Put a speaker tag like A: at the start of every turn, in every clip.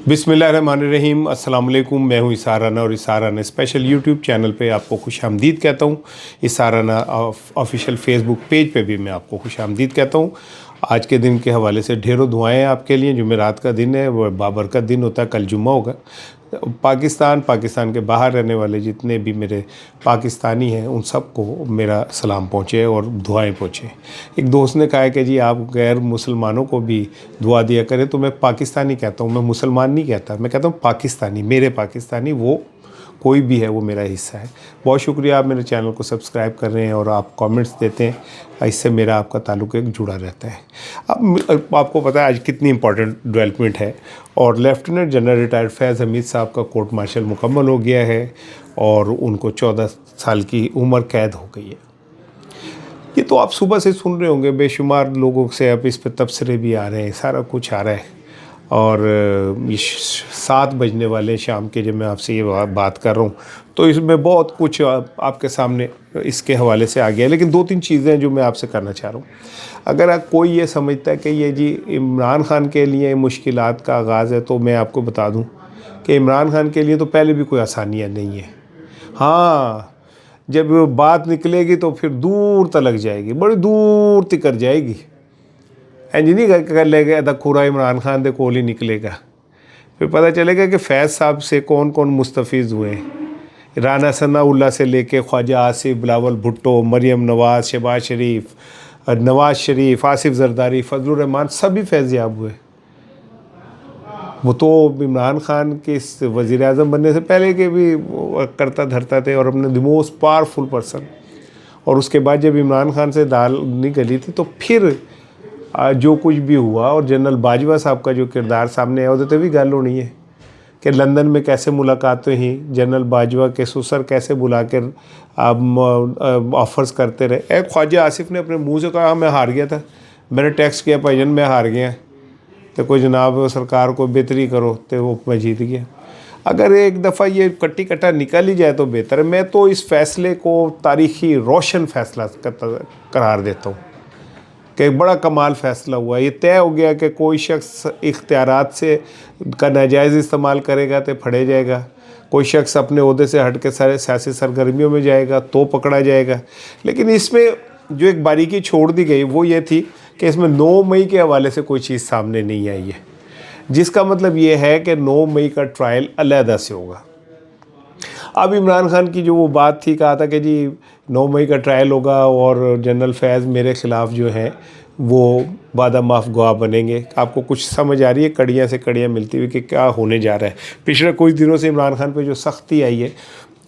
A: बिस्मिल्लाहिर्रहमानिर्रहीम। अस्सलाम वालेकुम। मैं हूँ इसाराना और इसाराना स्पेशल यूट्यूब चैनल पे आपको खुशामदीद कहता हूँ। इसाराना ऑफिशियल फेसबुक पेज पे भी मैं आपको खुशामदीद कहता हूँ। आज के दिन के हवाले से ढेरों दुआएं आपके लिए। जुमेरात का दिन है, वो बाबरकत दिन होता है, कल जुम्मा होगा। पाकिस्तान के बाहर रहने वाले जितने भी मेरे पाकिस्तानी हैं उन सबको मेरा सलाम पहुँचे और दुआएं पहुँचे। एक दोस्त ने कहा है कि जी आप गैर मुसलमानों को भी दुआ दिया करें, तो मैं पाकिस्तानी कहता हूँ, मैं मुसलमान नहीं कहता, मैं कहता हूँ पाकिस्तानी। मेरे पाकिस्तानी वो कोई भी है, वो मेरा हिस्सा है। बहुत शुक्रिया, आप मेरे चैनल को सब्सक्राइब कर रहे हैं और आप कमेंट्स देते हैं, इससे मेरा आपका ताल्लुक़ एक जुड़ा रहता है। अब आपको पता है आज कितनी इंपॉर्टेंट डेवलपमेंट है, और लेफ्टिनेंट जनरल रिटायर्ड फैज़ हमीद साहब का कोर्ट मार्शल मुकम्मल हो गया है और उनको 14 साल की उम्र कैद हो गई है। ये तो आप सुबह से सुन रहे होंगे, बेशुमार लोगों से अब इस पर तबसरे भी आ रहे हैं, सारा कुछ आ रहा है। और ये 7 बजने वाले हैं शाम के, जब मैं आपसे ये बात कर रहा हूँ, तो इसमें बहुत कुछ आपके सामने इसके हवाले से आ गया है। लेकिन 2-3 चीज़ें हैं जो मैं आपसे करना चाह रहा हूँ। अगर कोई ये समझता है कि ये जी इमरान खान के लिए मुश्किलात का आगाज़ है, तो मैं आपको बता दूँ कि इमरान खान के लिए तो पहले भी कोई आसानियाँ नहीं है। हाँ, जब बात निकलेगी तो फिर दूर तलक जाएगी, बड़ी दूर तक जाएगी। इंज नहीं कर लेगा खुरा इमरान खान दे कोल ही निकलेगा। फिर पता चलेगा कि फैज़ साहब से कौन कौन मुस्तफ़ीज़ हुए हैं। राना सनाउल्लाह से लेके ख्वाजा आसिफ, बिलावल भुट्टो, मरियम नवाज़, शहबाज शरीफ, नवाज़ शरीफ, आसिफ जरदारी, फजलुर रहमान, सभी फैज़याब हुए। वो तो इमरान खान के इस वज़ीर आज़म बनने से पहले के भी करता धरता थे और अपने द मोस्ट पावरफुल पर्सन। और उसके बाद जब इमरान खान से दाल नहीं गली थी, तो फिर जो कुछ भी हुआ, और जनरल बाजवा साहब का जो किरदार सामने आया, वो तो भी गल होनी है कि लंदन में कैसे मुलाकातें हुई, जनरल बाजवा के ससुर कैसे बुला कर ऑफ़र्स करते रहे। ख्वाजा आसिफ ने अपने मुंह से कहा मैं हार गया था, मैंने टेक्स्ट किया भाईजान मैं हार गया, तो कोई जनाब सरकार को बेहतरी करो, तो वो मैं जीत गया। अगर एक दफ़ा ये कट्टी कट्टा निकल ही जाए तो बेहतर है। मैं तो इस फ़ैसले को तारीख़ी रोशन फ़ैसला करार देता हूँ कि बड़ा कमाल फ़ैसला हुआ। ये तय हो गया कि कोई शख्स इख्तियारात से का नाजायज़ इस्तेमाल करेगा तो फड़े जाएगा, कोई शख्स अपने ओहदे से हट के सारे सियासी सरगर्मियों में जाएगा तो पकड़ा जाएगा। लेकिन इसमें जो एक बारीकी छोड़ दी गई वो ये थी कि इसमें 9 मई के हवाले से कोई चीज़ सामने नहीं आई है, जिसका मतलब ये है कि 9 मई का ट्रायल अलहदा से होगा। अब इमरान खान की जो वो बात थी, कहा था कि जी 9 मई का ट्रायल होगा और जनरल फैज़ मेरे ख़िलाफ़ जो है वो वादा माफ़ गवाह बनेंगे। आपको कुछ समझ आ रही है कड़ियाँ से कड़ियाँ मिलती हुई कि क्या होने जा रहा है। पिछले कुछ दिनों से इमरान खान पे जो सख्ती आई है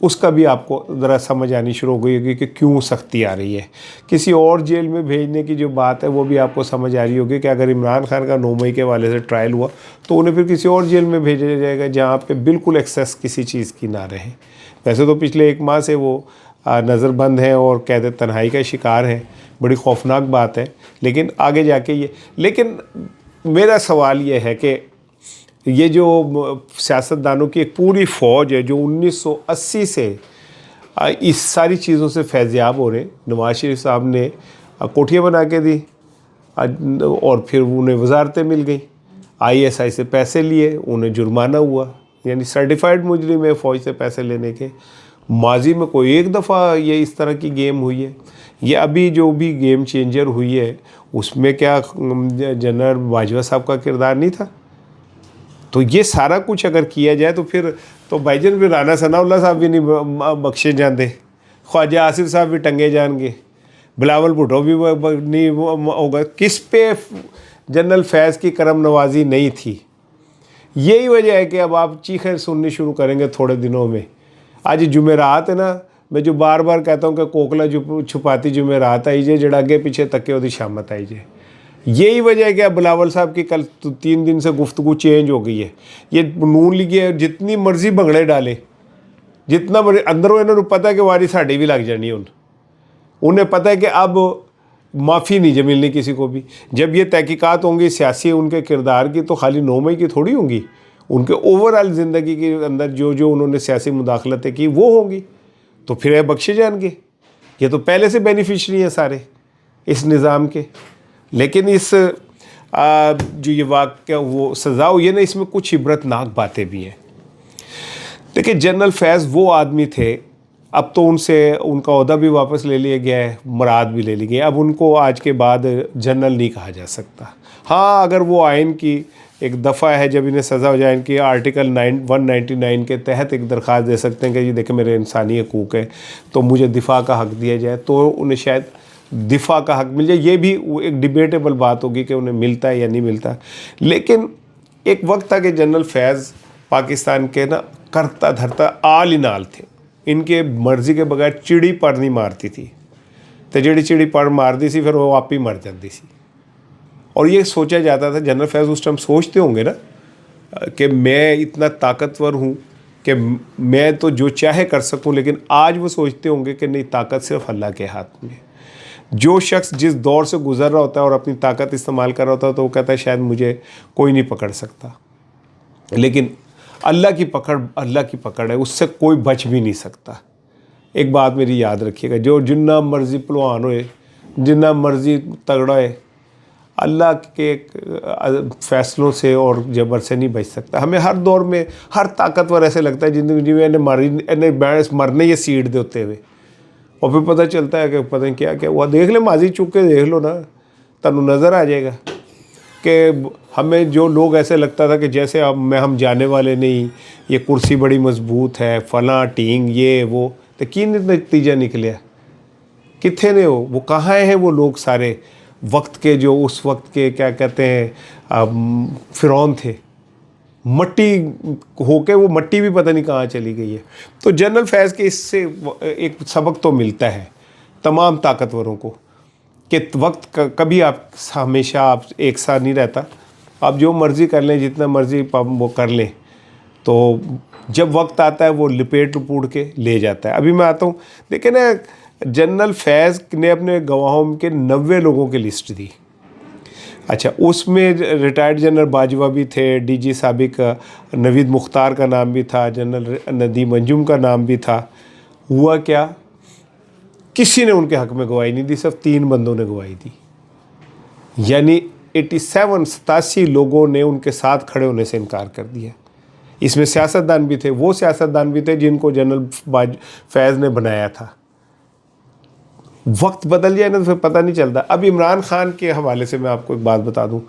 A: उसका भी आपको ज़रा समझ आनी शुरू हो गई होगी कि क्यों सख्ती आ रही है। किसी और जेल में भेजने की जो बात है वो भी आपको समझ आ रही होगी कि अगर इमरान खान का 9 मई के वाले से ट्रायल हुआ तो उन्हें फिर किसी और जेल में भेजा जाएगा जहाँ पे बिल्कुल एक्सेस किसी चीज़ की ना रहे। वैसे तो पिछले 1 माह से वो नज़रबंद हैं और कैद तन्हाई का शिकार हैं, बड़ी खौफनाक बात है। लेकिन आगे जाके लेकिन मेरा सवाल ये है कि ये जो सियासतदानों की एक पूरी फ़ौज है जो 1980 से इस सारी चीज़ों से फैज़याब हो रहे हैं। नवाज शरीफ साहब ने कोठियाँ बना के दी और फिर उन्हें वजारतें मिल गई, ISI से पैसे लिए, उन्हें जुर्माना हुआ, यानी सर्टिफाइड मुजरिम है फ़ौज से पैसे लेने के। माजी में कोई एक दफ़ा ये इस तरह की गेम हुई है? ये अभी जो भी गेम चेंजर हुई है उसमें क्या जनरल बाजवा साहब का किरदार नहीं था? तो ये सारा कुछ अगर किया जाए तो फिर तो भाईजान भी राना सनाउल्लाह साहब भी नहीं बख्शे जाते, ख्वाजा आसिफ साहब भी टंगे जाएंगे, बिलावल भुट्टो भी नहीं होगा। किस पे जनरल फैज़ की करम नवाजी नहीं थी? यही वजह है कि अब आप चीखें सुननी शुरू करेंगे थोड़े दिनों में। आज जुमेरात है ना, मैं जो बार बार कहता हूँ कि कोकला छुपाती जुमेरात आई जे, जड़ा अगे पीछे तके ओदी शामत आई जे। यही वजह है कि अब बिलावल साहब की कल 3 दिन से गुफ्तगू चेंज हो गई है। ये नून लीगी जितनी मर्जी भंगड़े डाले, जितना अंदरों इन्होंने पता है कि वारी साड़ी भी लग जानी है। उन्हें पता है कि अब माफ़ी नहीं मिलनी किसी को भी। जब ये तहकीकात होंगी सियासी उनके किरदार की, तो खाली 9 मई की थोड़ी होंगी, उनके ओवरऑल ज़िंदगी के अंदर जो जो उन्होंने सियासी मुदाखलतें की वो होंगी, तो फिर बख्शे जाएंगे। ये तो पहले से बेनिफिशरी हैं सारे इस निज़ाम के। लेकिन इस जो ये वाक़या वो सज़ा हुई है ना, इसमें कुछ इबरतनाक बातें भी हैं। देखिए, जनरल फैज़ वो आदमी थे, अब तो उनसे उनका ओहदा भी वापस ले लिया गया है, मुराद भी ले ली गई है, अब उनको आज के बाद जनरल नहीं कहा जा सकता। हाँ, अगर वो आइन की एक दफ़ा है, जब इन्हें सज़ा हो जाए, इनकी आर्टिकल 199 के तहत एक दरख्वास्त दे सकते हैं कि ये देखें मेरे इंसानी हकूक़ है, तो मुझे दिफा का हक़ दिया जाए, तो उन्हें शायद दिफा का हक़ मिल जाए। ये भी एक डिबेटेबल बात होगी कि उन्हें मिलता है या नहीं मिलता। लेकिन एक वक्त था कि जनरल फैज़ पाकिस्तान के ना करता धरता आल ही नाल थे, इनके मर्ज़ी के बगैर चिड़ी पर नहीं मारती थी, तो जिहड़ी चिड़ी पर मारती सी फिर वो आप ही मर जाती सी। और ये सोचा जाता था, जनरल फैज़ उस टाइम सोचते होंगे ना कि मैं इतना ताकतवर हूँ कि मैं तो जो चाहे कर सकूँ, लेकिन आज वो सोचते होंगे कि नहीं, ताकत सिर्फ अल्लाह के हाथ में। जो शख्स जिस दौर से गुजर रहा होता है और अपनी ताकत इस्तेमाल कर रहा होता है, तो वो कहता है शायद मुझे कोई नहीं पकड़ सकता, लेकिन अल्लाह की पकड़ है, उससे कोई बच भी नहीं सकता। एक बात मेरी याद रखिएगा, जो जिन्ना मर्जी पहलवान होए, जिन्ना मर्जी तगड़ा है, अल्लाह के फ़ैसलों से और जबर से नहीं बच सकता। हमें हर दौर में हर ताकतवर ऐसे लगता है जिंदगी जिमें इन्हें मरने ये सीट दे होते हुए, और फिर पता चलता है कि पता नहीं क्या क्या हुआ। देख ले, माजी चुक के देख लो ना, तनु नज़र आ जाएगा कि हमें जो लोग ऐसे लगता था कि जैसे अब हम जाने वाले नहीं, ये कुर्सी बड़ी मजबूत है, फलां टींग ये वो, तो की नतीजा निकलिया, कितने ने वो कहाँ हैं वो लोग सारे वक्त के, जो उस वक्त के क्या कहते हैं फ़िरौन थे, मट्टी होके वो मट्टी भी पता नहीं कहाँ चली गई है। तो जनरल फैज़ के इससे एक सबक तो मिलता है तमाम ताकतवरों को कि वक्त कभी आप हमेशा आप एक साथ नहीं रहता, आप जो मर्ज़ी कर लें, जितना मर्ज़ी वो कर लें, तो जब वक्त आता है वो लिपेट लपूट के ले जाता है। अभी मैं आता हूँ, देखिए ना, जनरल फैज़ ने अपने गवाहों के 90 लोगों की लिस्ट दी। अच्छा, उसमें रिटायर्ड जनरल बाजवा भी थे, डीजी साबिक नवीद मुख्तार का नाम भी था, जनरल नदीम अंजुम का नाम भी था। हुआ क्या, किसी ने उनके हक़ में गवाही नहीं दी, सिर्फ 3 बंदों ने गवाही दी, यानी 87 लोगों ने उनके साथ खड़े होने से इनकार कर दिया। इसमें सियासतदान भी थे, वो सियासतदान भी थे जिनको जनरल फैज़ ने बनाया था। वक्त बदल जाए ना तो फिर पता नहीं चलता। अब इमरान खान के हवाले से मैं आपको एक बात बता दूं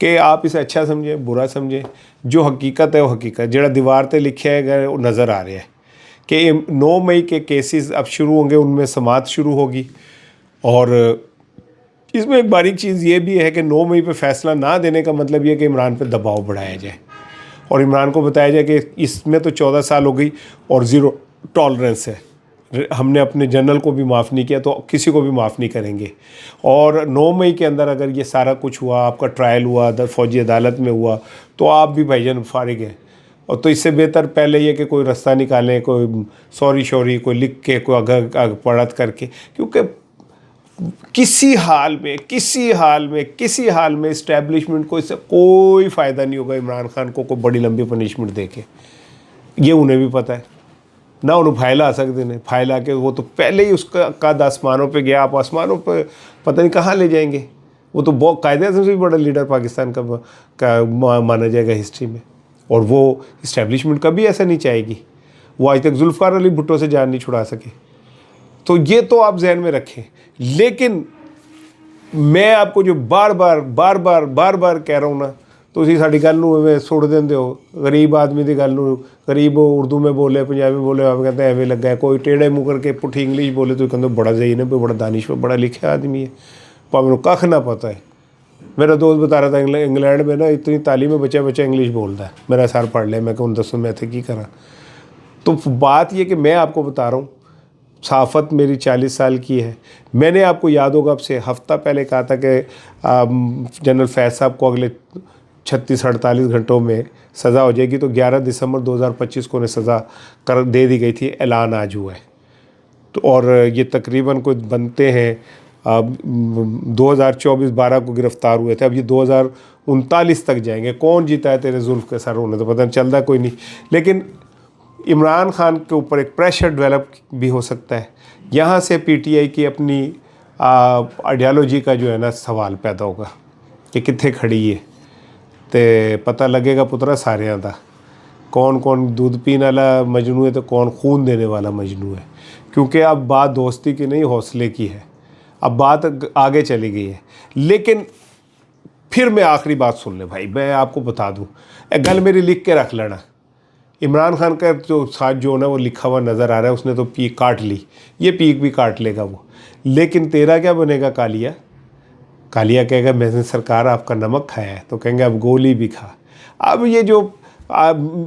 A: कि आप इसे अच्छा समझें बुरा समझें, जो हकीकत है वो हकीकत, जरा दीवार पे लिखे गए वो नज़र आ रहा है कि 9 मई के केसेस अब शुरू होंगे, उनमें समाअत शुरू होगी। और इसमें एक बारीक चीज़ ये भी है कि 9 मई पे फ़ैसला ना देने का मतलब ये कि इमरान पे दबाव बढ़ाया जाए और इमरान को बताया जाए कि इसमें तो 14 साल हो गई और ज़ीरो टॉलरेंस है, हमने अपने जनरल को भी माफ़ नहीं किया तो किसी को भी माफ़ नहीं करेंगे। और 9 मई के अंदर अगर ये सारा कुछ हुआ, आपका ट्रायल हुआ, फ़ौजी अदालत में हुआ, तो आप भी भाईजान फारिग हैं। और तो इससे बेहतर पहले ये कि कोई रास्ता निकालें, कोई सॉरी कोई लिख के, कोई अगर पढ़त करके, क्योंकि किसी हाल में इस्टेब्लिशमेंट को इससे कोई फ़ायदा नहीं होगा इमरान खान को कोई बड़ी लंबी पनिशमेंट दे के। ये उन्हें भी पता है ना, उन्हें फाइल आ सकते हैं, फाइल आके वो तो पहले ही उसका कद आसमानों पे गया, आप आसमानों पे पता नहीं कहाँ ले जाएंगे। वो तो बहुत कायदे से भी बड़ा लीडर पाकिस्तान का माना जाएगा हिस्ट्री में, और वो इस्टेब्लिशमेंट कभी ऐसा नहीं चाहेगी। वो आज तक जुल्फ़िकार अली भुट्टो से जान नहीं छुड़ा सके। तो ये तो आप जहन में रखें। लेकिन मैं आपको जो बार बार कह रहा हूँ ना, ਤੁਸੀਂ ਸਾਡੀ ਗੱਲ ਨੂੰ ਐਵੇਂ ਸੁੱਟ ਦਿੰਦੇ ਹੋ। ਗਰੀਬ ਆਦਮੀ ਦੀ ਗੱਲ ਨੂੰ, ਗਰੀਬ ਉਰਦੂ में बोले, पंजाबी बोले, आप कहते हैं एवं लगा है, कोई टेढ़े मुँह करके पुठी इंग्लिश बोले तो कहते बड़ा ज़हीन है, बड़ा दानिश्वर, बड़ा लिखा आदमी है, भावें कख ना पता है। मेरा दोस्त बता रहा था इंग्लैंड में ना इतनी तालीम में बच्चा इंग्लिश बोलता है, मेरा सर पढ़ लिया, मैं कहूँ दसो मैं थे की करा। तो बात ये कि मैं आपको बता रहा हूँ, सहाफ़त मेरी 40 साल की है। मैंने आपको याद होगा अब से हफ़्ता पहले कहा था कि जनरल फैज़ साहब को अगले 36-48 घंटों में सज़ा हो जाएगी, तो 11 दिसंबर 2025 को उन्हें सज़ा दे दी गई थी, ऐलान आज हुआ है। तो और ये तकरीबन कोई बनते हैं 2024-12 को गिरफ़्तार हुए थे, अब ये 2039 तक जाएंगे। कौन जीता है तेरे जुल्फ़ के सर होने, तो पता नहीं चलता कोई नहीं। लेकिन इमरान खान के ऊपर एक प्रेशर डेवलप भी हो सकता है, यहाँ से PTI की अपनी आइडियालॉजी का जो है ना सवाल पैदा होगा। کہ کتنے کھڑی ہے تے پتہ لگے گا پترا سارے دا کون کون دودھ پینے والا مجنو ہے تو کون خون دینے والا مجنو ہے. کیونکہ اب بات دوستی کی نہیں حوصلے کی ہے, اب بات آگے چلی گئی ہے. لیکن پھر میں آخری بات سن لیں بھائی, میں آپ کو بتا دوں, ایک گل میری لکھ کے رکھ لینا. عمران خان کا جو ساتھ جو ہے وہ لکھا ہوا نظر آ رہا ہے, اس نے تو پیک کاٹ لی, یہ پیک بھی کاٹ لے گا وہ. لیکن تیرا کیا بنے گا کالیا؟ کالیا کہے گا میں نے سرکار آپ کا نمک کھایا ہے, تو کہیں گے اب گولی بھی کھا. اب یہ جو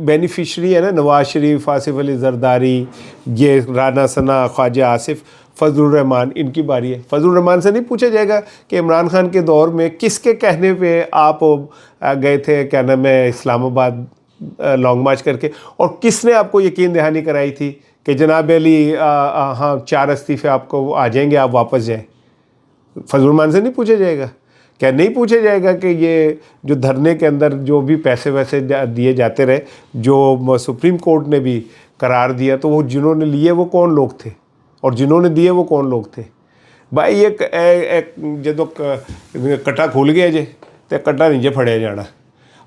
A: بینیفیشری ہے نا, نواز شریف, آصف علی زرداری, یہ رانا ثنا, خواجہ آصف, فضل الرحمان, ان کی باری ہے. فضل الرحمان سے نہیں پوچھا جائے گا کہ عمران خان کے دور میں کس کے کہنے پہ آپ گئے تھے کیا نام ہے اسلام آباد لانگ مارچ کر کے, اور کس نے آپ کو یقین دہانی کرائی تھی کہ جناب علی ہاں 4 استعفے آپ کو آ جائیں گے, آپ واپس جائیں. فضل الرحمان سے نہیں پوچھا جائے گا؟ کیا نہیں پوچھا جائے گا کہ یہ جو دھرنے کے اندر جو بھی پیسے ویسے دیے جاتے رہے, جو سپریم کورٹ نے بھی قرار دیا, تو وہ جنہوں نے لیے وہ کون لوگ تھے اور جنہوں نے دیے وہ کون لوگ تھے؟ بھائی ایک جدو کٹا کھول گیا جے تو کٹا نہیں جے پھڑیا جانا.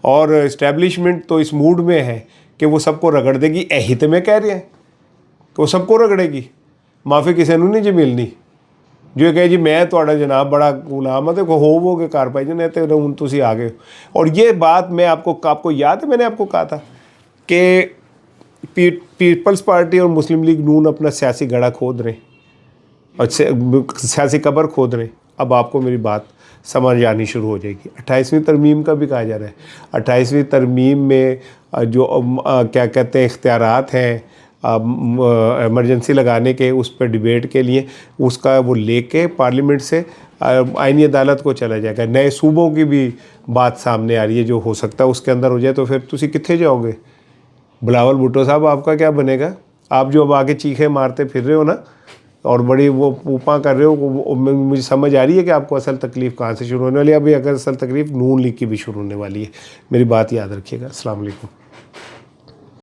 A: اور اسٹیبلشمنٹ تو اس موڈ میں ہے کہ وہ سب کو رگڑ دے گی. یہی تو میں کہہ رہے ہیں کہ وہ سب کو رگڑے گی, معافی کسی نے نہیں جی ملنی. جو کہ جی میں تھوڑا جناب بڑا غلام ہے, تو ہو کے کار پائی جانے تو ہوں تسی آ گئے. اور یہ بات میں آپ کو یاد ہے, میں نے آپ کو کہا تھا کہ پیپلز پارٹی اور مسلم لیگ نون اپنا سیاسی گڑھا کھود رہے اور سیاسی قبر کھود رہے. اب آپ کو میری بات سمجھ آنی شروع ہو جائے گی. 28ویں ترمیم کا بھی کہا جا رہا ہے. 28ویں ترمیم میں جو کیا کہتے ہیں اختیارات ہیں ایمرجنسی لگانے کے, اس پہ ڈیبیٹ کے لیے, اس کا وہ لے کے پارلیمنٹ سے آئینی عدالت کو چلا جائے گا. نئے صوبوں کی بھی بات سامنے آ رہی ہے, جو ہو سکتا ہے اس کے اندر ہو جائے. تو پھر تسی کتنے جاؤ گے؟ بلاول بھٹو صاحب آپ کا کیا بنے گا؟ آپ جو اب آگے چیخے مارتے پھر رہے ہو نا, اور بڑی وہ پوپاں کر رہے ہو, مجھے سمجھ آ رہی ہے کہ آپ کو اصل تکلیف کہاں سے شروع ہونے والی ہے. ابھی اگر اصل تکلیف نون لیگ کی بھی شروع ہونے والی ہے. میری بات یاد رکھیے گا. السلام علیکم.